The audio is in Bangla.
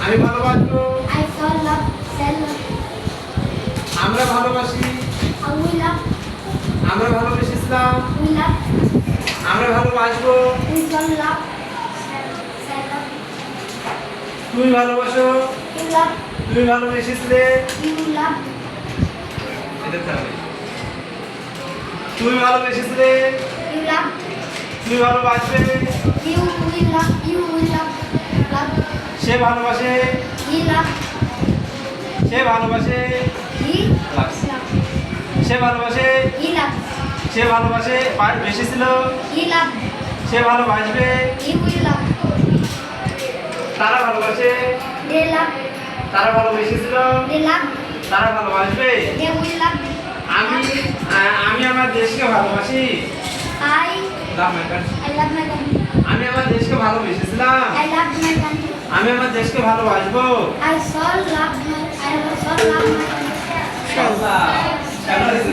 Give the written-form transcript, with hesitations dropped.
আমি ভালোবাসবো। I shall love, shall love. আমরা ভালোবাসি। We love, আমরা ভালোবেসেছিলাম। we love. আমরা ভালোবাসবো। We shall love, shall love. তুমি ভালোবাসো। You love, তুমি ভালোবেসেছিলে। you love. এটা তাহলে তুমি ভালোবেসেছিলে। You love, তুমি ভালোবাসবে। you will love, you will love. Love, সে ভালোবাসে। he love, সে ভালোবাসে। he Love. love. সে ভালোবাসে। He love, সে ভালোবাসে বেসেছিল। he love, সে ভালোবাসবে। he will love. তারা ভালোবাসে। They love, তারা ভালোবেসেছিল। they love, তারা ভালোবাসবে। they will love. আমি আমি আমার দেশকে ভালোবাসি। I Love my country. love my country. আমি আমার দেশকে ভালোবেসেছিলাম। I love my country. আমি আমার দেশকে ভালোবাসবো। I shall love my country. শাবাশ। শাবাশ।